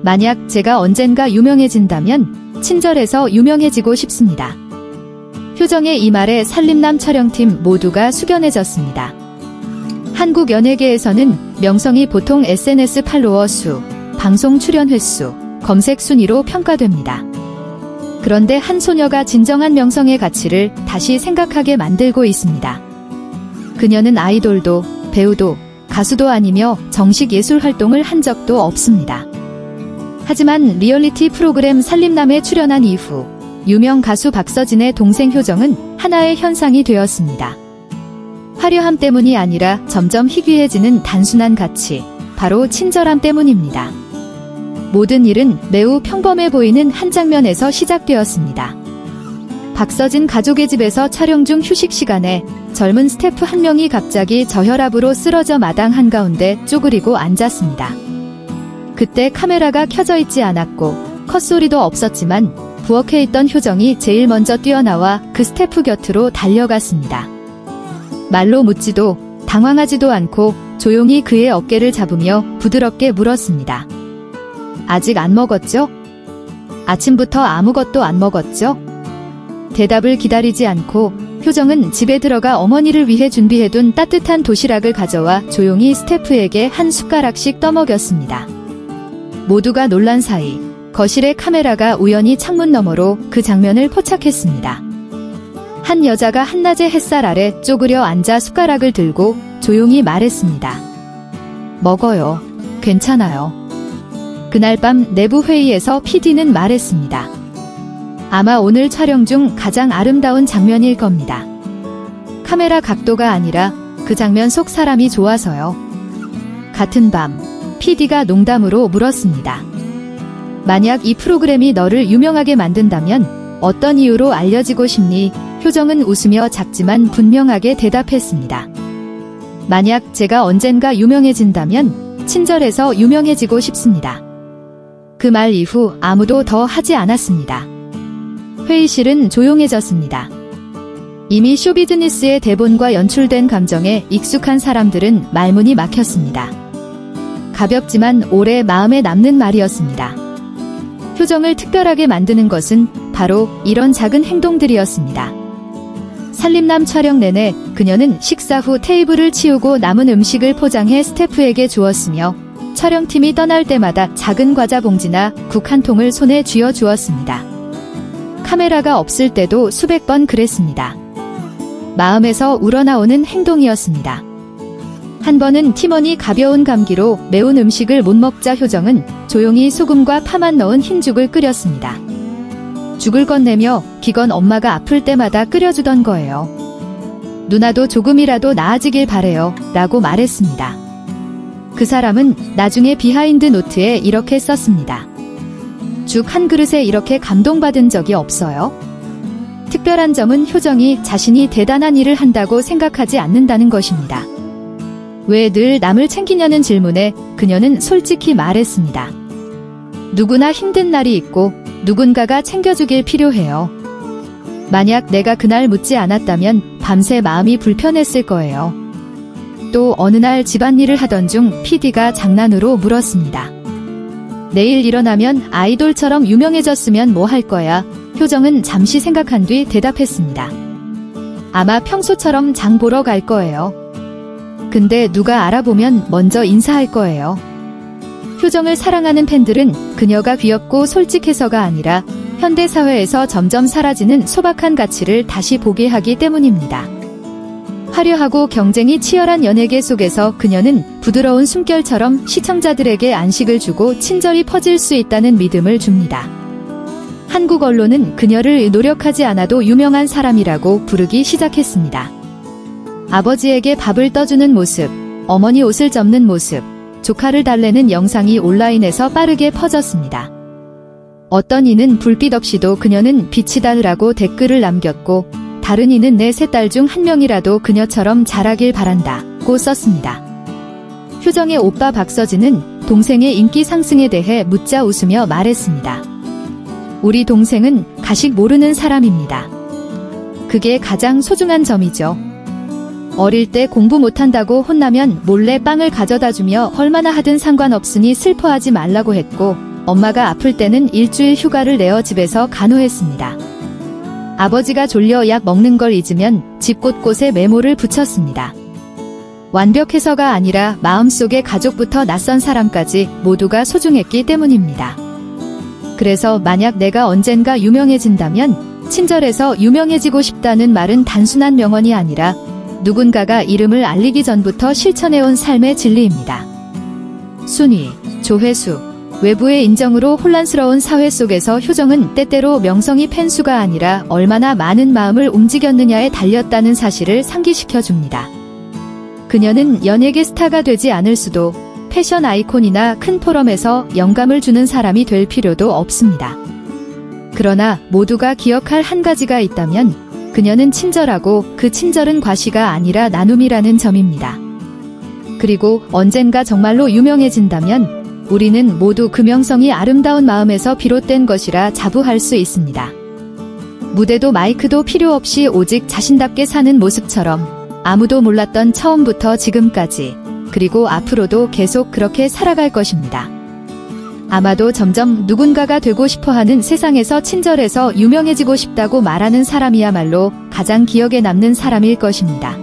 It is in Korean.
만약 제가 언젠가 유명해진다면 친절해서 유명해지고 싶습니다. 효정의 이 말에 살림남 촬영팀 모두가 숙연해졌습니다. 한국 연예계에서는 명성이 보통 SNS 팔로워 수, 방송 출연 횟수, 검색 순위로 평가됩니다. 그런데 한 소녀가 진정한 명성의 가치를 다시 생각하게 만들고 있습니다. 그녀는 아이돌도, 배우도, 가수도 아니며 정식 예술 활동을 한 적도 없습니다. 하지만 리얼리티 프로그램 살림남에 출연한 이후 유명 가수 박서진의 동생 효정은 하나의 현상이 되었습니다. 화려함 때문이 아니라 점점 희귀해지는 단순한 가치, 바로 친절함 때문입니다. 모든 일은 매우 평범해 보이는 한 장면에서 시작되었습니다. 박서진 가족의 집에서 촬영 중 휴식 시간에 젊은 스태프 한 명이 갑자기 저혈압으로 쓰러져 마당 한가운데 쪼그리고 앉았습니다. 그때 카메라가 켜져 있지 않았고 컷소리도 없었지만 부엌에 있던 효정이 제일 먼저 뛰어나와 그 스태프 곁으로 달려갔습니다. 말로 묻지도 당황하지도 않고 조용히 그의 어깨를 잡으며 부드럽게 물었습니다. 아직 안 먹었죠? 아침부터 아무것도 안 먹었죠? 대답을 기다리지 않고 효정은 집에 들어가 어머니를 위해 준비해둔 따뜻한 도시락을 가져와 조용히 스태프에게 한 숟가락씩 떠먹였습니다. 모두가 놀란 사이 거실의 카메라가 우연히 창문 너머로 그 장면을 포착했습니다. 한 여자가 한낮의 햇살 아래 쪼그려 앉아 숟가락을 들고 조용히 말했습니다. 먹어요. 괜찮아요. 그날 밤 내부 회의에서 PD는 말했습니다. 아마 오늘 촬영 중 가장 아름다운 장면일 겁니다. 카메라 각도가 아니라 그 장면 속 사람이 좋아서요. 같은 밤 PD가 농담으로 물었습니다. 만약 이 프로그램이 너를 유명하게 만든다면 어떤 이유로 알려지고 싶니? 효정은 웃으며 작지만 분명하게 대답했습니다. 만약 제가 언젠가 유명해진다면 친절해서 유명해지고 싶습니다. 그 말 이후 아무도 더 하지 않았습니다. 회의실은 조용해졌습니다. 이미 쇼비즈니스의 대본과 연출된 감정에 익숙한 사람들은 말문이 막혔습니다. 가볍지만 오래 마음에 남는 말이었습니다. 효정을 특별하게 만드는 것은 바로 이런 작은 행동들이었습니다. 살림남 촬영 내내 그녀는 식사 후 테이블을 치우고 남은 음식을 포장해 스태프에게 주었으며 촬영팀이 떠날 때마다 작은 과자 봉지나 국 한 통을 손에 쥐어 주었습니다. 카메라가 없을 때도 수백 번 그랬습니다. 마음에서 우러나오는 행동이었습니다. 한 번은 팀원이 가벼운 감기로 매운 음식을 못 먹자 효정은 조용히 소금과 파만 넣은 흰죽을 끓였습니다. 죽을 건네며 기건 엄마가 아플 때마다 끓여주던 거예요. 누나도 조금이라도 나아지길 바래요 라고 말했습니다. 그 사람은 나중에 비하인드 노트에 이렇게 썼습니다. 죽 한 그릇에 이렇게 감동받은 적이 없어요. 특별한 점은 효정이 자신이 대단한 일을 한다고 생각하지 않는다는 것입니다. 왜 늘 남을 챙기냐는 질문에 그녀는 솔직히 말했습니다. 누구나 힘든 날이 있고 누군가가 챙겨주길 필요해요. 만약 내가 그날 묻지 않았다면 밤새 마음이 불편했을 거예요. 또 어느 날 집안일을 하던 중 PD가 장난으로 물었습니다. 내일 일어나면 아이돌처럼 유명해졌으면 뭐 할 거야? 효정은 잠시 생각한 뒤 대답했습니다. 아마 평소처럼 장 보러 갈 거예요. 근데 누가 알아보면 먼저 인사할 거예요. 효정을 사랑하는 팬들은 그녀가 귀엽고 솔직해서가 아니라 현대사회에서 점점 사라지는 소박한 가치를 다시 보게 하기 때문입니다. 화려하고 경쟁이 치열한 연예계 속에서 그녀는 부드러운 숨결처럼 시청자들에게 안식을 주고 친절히 퍼질 수 있다는 믿음을 줍니다. 한국 언론은 그녀를 노력하지 않아도 유명한 사람이라고 부르기 시작했습니다. 아버지에게 밥을 떠주는 모습, 어머니 옷을 접는 모습, 조카를 달래는 영상이 온라인에서 빠르게 퍼졌습니다. 어떤 이는 불빛 없이도 그녀는 빛이다라고 댓글을 남겼고 다른 이는 내 세 딸 중 한 명이라도 그녀처럼 자라길 바란다고 썼습니다. 효정의 오빠 박서진은 동생의 인기 상승에 대해 묻자 웃으며 말했습니다. 우리 동생은 가식 모르는 사람입니다. 그게 가장 소중한 점이죠. 어릴 때 공부 못한다고 혼나면 몰래 빵을 가져다주며 얼마나 하든 상관없으니 슬퍼하지 말라고 했고 엄마가 아플 때는 일주일 휴가를 내어 집에서 간호했습니다. 아버지가 졸려 약 먹는 걸 잊으면 집 곳곳에 메모를 붙였습니다. 완벽해서가 아니라 마음속에 가족부터 낯선 사람까지 모두가 소중했기 때문입니다. 그래서 만약 내가 언젠가 유명해진다면 친절해서 유명해지고 싶다는 말은 단순한 명언이 아니라 누군가가 이름을 알리기 전부터 실천해온 삶의 진리입니다. 순위, 조회수, 외부의 인정으로 혼란스러운 사회 속에서 효정은 때때로 명성이 팬수가 아니라 얼마나 많은 마음을 움직였느냐에 달렸다는 사실을 상기시켜줍니다. 그녀는 연예계 스타가 되지 않을 수도 패션 아이콘이나 큰 포럼에서 영감을 주는 사람이 될 필요도 없습니다. 그러나 모두가 기억할 한 가지가 있다면 그녀는 친절하고 그 친절은 과시가 아니라 나눔이라는 점입니다. 그리고 언젠가 정말로 유명해진다면 우리는 모두 그 명성이 아름다운 마음에서 비롯된 것이라 자부할 수 있습니다. 무대도 마이크도 필요 없이 오직 자신답게 사는 모습처럼 아무도 몰랐던 처음부터 지금까지 그리고 앞으로도 계속 그렇게 살아갈 것입니다. 아마도 점점 누군가가 되고 싶어하는 세상에서 친절해서 유명해지고 싶다고 말하는 사람이야말로 가장 기억에 남는 사람일 것입니다.